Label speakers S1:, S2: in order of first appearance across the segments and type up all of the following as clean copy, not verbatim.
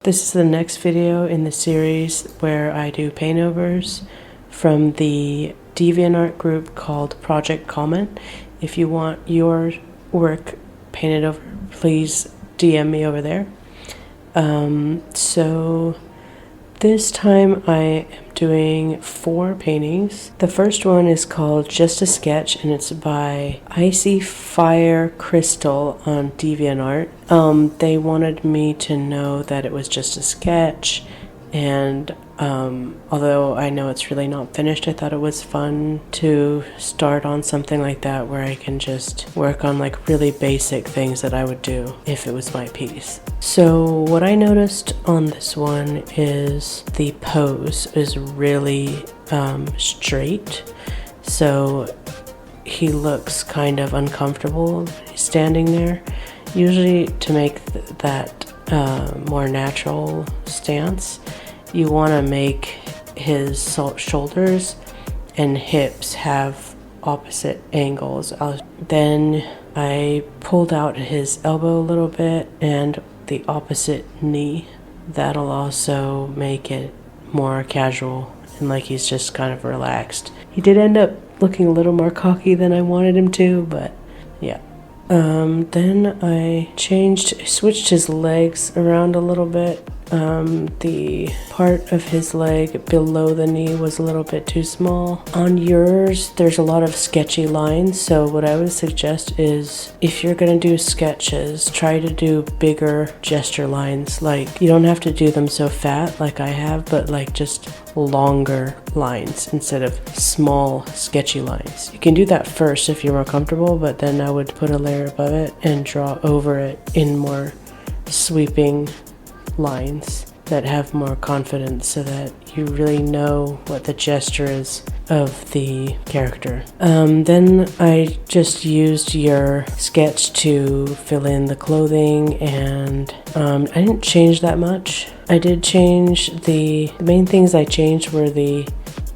S1: This is the next video in the series where I do paintovers from the DeviantArt group called Project Comment. If you want your work painted over, please DM me over there. So this time I am doing 4 paintings. The first one is called Just a Sketch, and it's by Icy Fire Crystal on DeviantArt. They wanted me to know that it was just a sketch, and although I know it's really not finished, I thought it was fun to start on something like that where I can just work on like really basic things that I would do if it was my piece. So what I noticed on this one is the pose is really straight, so he looks kind of uncomfortable standing there. Usually to make that more natural stance, you want to make his shoulders and hips have opposite angles. Then I pulled out his elbow a little bit and the opposite knee. That'll also make it more casual and like he's just kind of relaxed. He did end up looking a little more cocky than I wanted him to, but yeah. Then I switched his legs around a little bit. The part of his leg below the knee was a little bit too small. On yours, there's a lot of sketchy lines, so what I would suggest is if you're gonna do sketches, try to do bigger gesture lines. Like, you don't have to do them so fat like I have, but like just longer lines instead of small sketchy lines. You can do that first if you're more comfortable, but then I would put a layer above it and draw over it in more sweeping lines that have more confidence so that you really know what the gesture is of the character. Then I just used your sketch to fill in the clothing, and I didn't change that much. I did change the main things I changed were the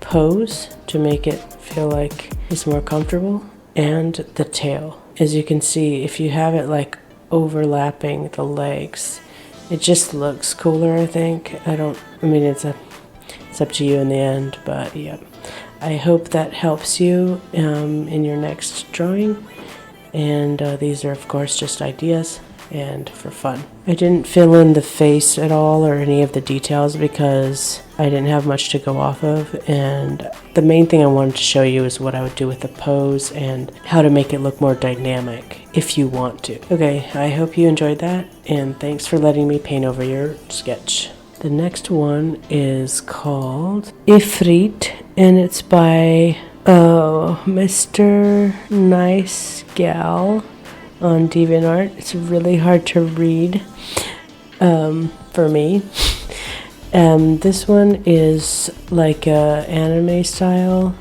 S1: pose to make it feel like it's more comfortable, and the tail. As you can see, if you have it like overlapping the legs, it just looks cooler, I think. It's up to you in the end, but yeah. I hope that helps you in your next drawing. And these are, of course, just ideas and for fun. I didn't fill in the face at all or any of the details because I didn't have much to go off of, and the main thing I wanted to show you is what I would do with the pose and how to make it look more dynamic if you want to. Okay, I hope you enjoyed that, and thanks for letting me paint over your sketch. The next one is called Ifrit, and it's by Mr. Nice Gal on DeviantArt. It's really hard to read for me. This one is like a anime style,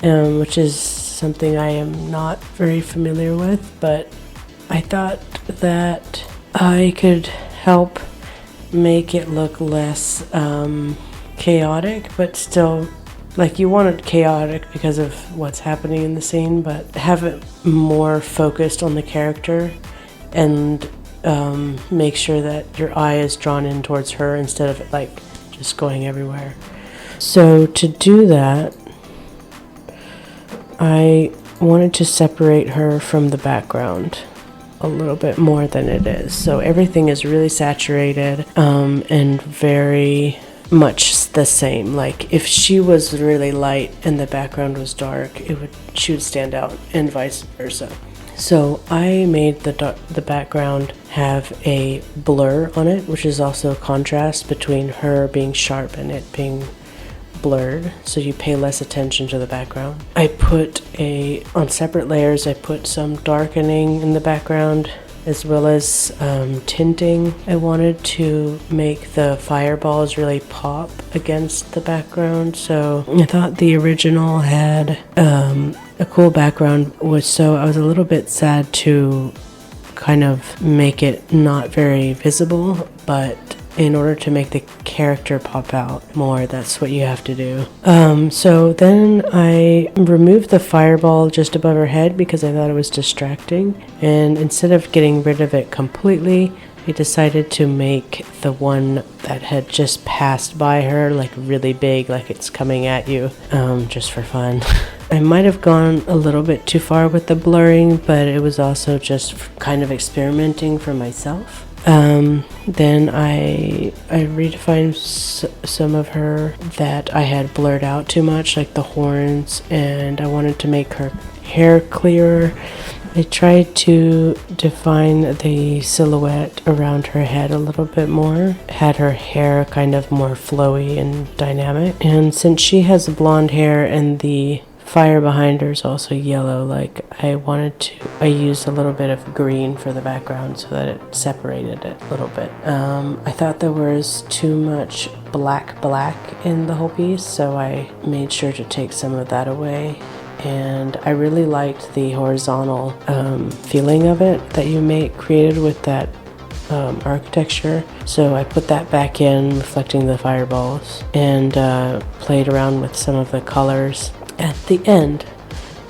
S1: which is something I am not very familiar with, but I thought that I could help make it look less chaotic, but still, like, you want it chaotic because of what's happening in the scene, but have it more focused on the character and make sure that your eye is drawn in towards her instead of like just going everywhere. So to do that, I wanted to separate her from the background a little bit more than it is. So everything is really saturated and very much the same. Like if she was really light and the background was dark, she would stand out, and vice versa. So I made the background have a blur on it, which is also a contrast between her being sharp and it being blurred, so you pay less attention to the background. I put on separate layers, I put some darkening in the background as well as tinting. I wanted to make the fireballs really pop against the background, so I thought the original had a cool background, so I was a little bit sad to kind of make it not very visible, but in order to make the character pop out more, that's what you have to do. So then I removed the fireball just above her head because I thought it was distracting, and instead of getting rid of it completely, I decided to make the one that had just passed by her like really big, like it's coming at you, just for fun. I might have gone a little bit too far with the blurring, but it was also just kind of experimenting for myself. Then I redefined some of her that I had blurred out too much, like the horns, and I wanted to make her hair clearer. I tried to define the silhouette around her head a little bit more, had her hair kind of more flowy and dynamic. And since she has blonde hair and the fire behind her is also yellow, like I used a little bit of green for the background so that it separated it a little bit. I thought there was too much black in the whole piece, so I made sure to take some of that away. And I really liked the horizontal feeling of it that you created with that architecture, so I put that back in, reflecting the fireballs, and played around with some of the colors at the end.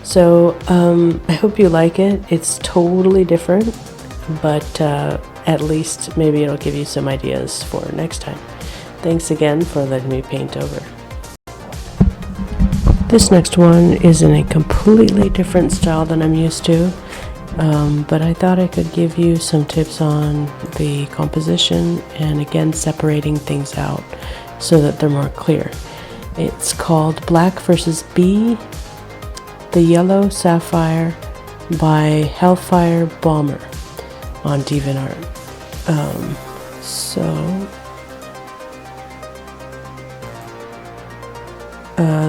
S1: So I hope you like it. It's totally different, but at least maybe it'll give you some ideas for next time. Thanks again for letting me paint over. This next one is in a completely different style than I'm used to, but I thought I could give you some tips on the composition and again separating things out so that they're more clear. It's called Black vs. B, The Yellow Sapphire by Hellfire Bomber on DeviantArt.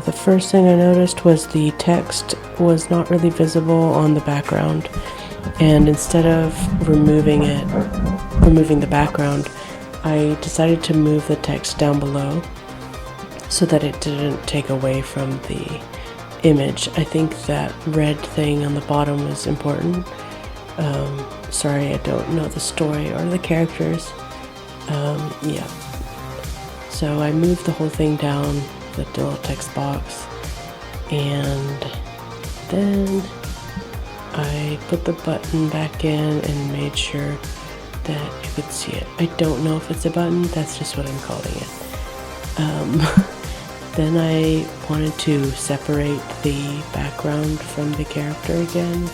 S1: The first thing I noticed was the text was not really visible on the background, and instead of removing the background, I decided to move the text down below so that it didn't take away from the image. I think that red thing on the bottom was important. Sorry, I don't know the story or the characters. Yeah. So I moved the whole thing down, the little text box, and then I put the button back in and made sure that you could see it. I don't know if it's a button, that's just what I'm calling it. Then I wanted to separate the background from the character again,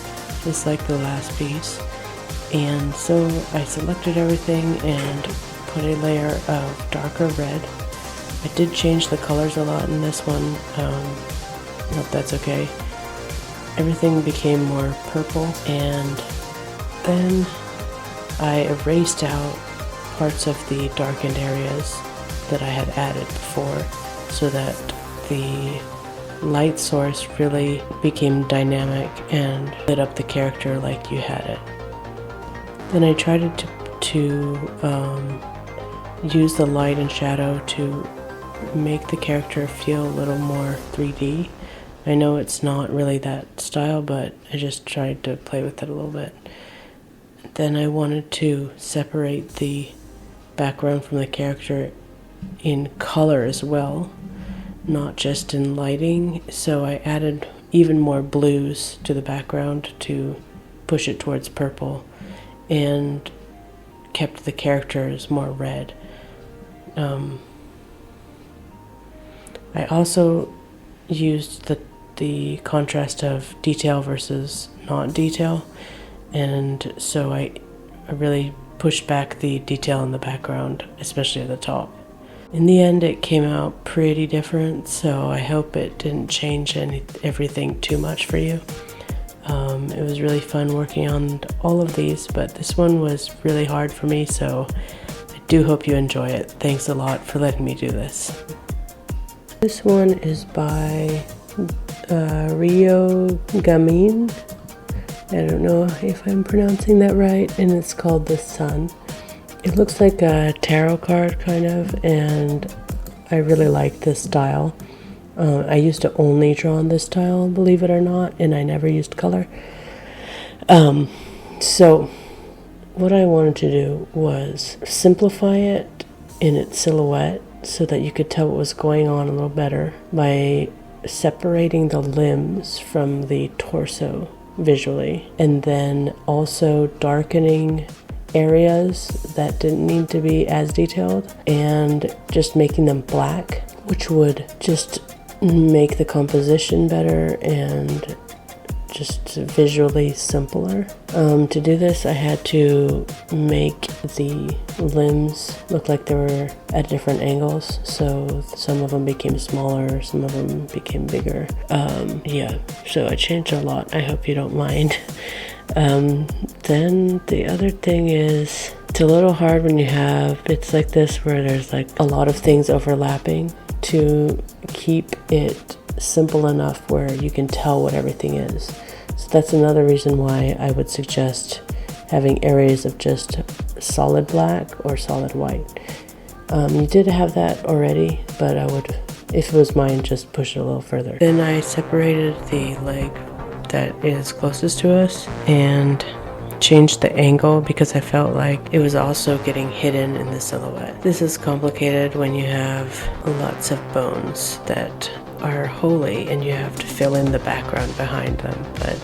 S1: just like the last piece. And so I selected everything and put a layer of darker red. I did change the colors a lot in this one. I hope that's okay. Everything became more purple, and then I erased out parts of the darkened areas that I had added before so that the light source really became dynamic and lit up the character like you had it. Then I tried to use the light and shadow to make the character feel a little more 3D. I know it's not really that style, but I just tried to play with it a little bit. Then I wanted to separate the background from the character in color as well, not just in lighting, so I added even more blues to the background to push it towards purple and kept the characters more red. I also used the contrast of detail versus not detail, and so I really pushed back the detail in the background, especially at the top. In the end, it came out pretty different, so I hope it didn't change everything too much for you. It was really fun working on all of these, but this one was really hard for me, so I do hope you enjoy it. Thanks a lot for letting me do this. This one is by Rio Gamin. I don't know if I'm pronouncing that right, and it's called The Sun. It looks like a tarot card kind of, and I really like this style. I used to only draw in this style, believe it or not, and I never used color. So what I wanted to do was simplify it in its silhouette so that you could tell what was going on a little better by separating the limbs from the torso visually, and then also darkening areas that didn't need to be as detailed and just making them black, which would just make the composition better and just visually simpler. To do this, I had to make the limbs look like they were at different angles, so some of them became smaller, some of them became bigger. Yeah, so I changed a lot. I hope you don't mind. Then the other thing is, it's a little hard when you have bits like this where there's like a lot of things overlapping, to keep it simple enough where you can tell what everything is. So that's another reason why I would suggest having areas of just solid black or solid white. You did have that already, but I would, if it was mine, just push it a little further. Then I separated the leg that is closest to us and changed the angle because I felt like it was also getting hidden in the silhouette. This is complicated when you have lots of bones that are holy and you have to fill in the background behind them, but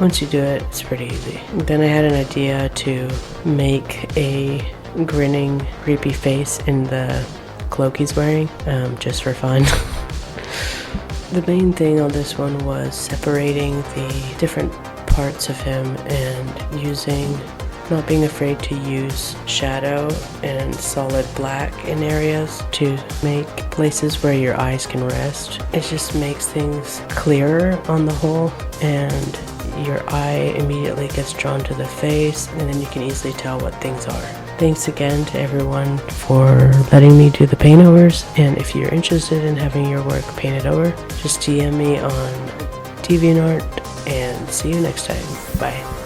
S1: once you do it, it's pretty easy. Then I had an idea to make a grinning, creepy face in the cloak he's wearing, just for fun. The main thing on this one was separating the different parts of him and not being afraid to use shadow and solid black in areas to make places where your eyes can rest. It just makes things clearer on the whole, and your eye immediately gets drawn to the face, and then you can easily tell what things are. Thanks again to everyone for letting me do the paint overs, and if you're interested in having your work painted over, just DM me on DeviantArt, and see you next time. Bye.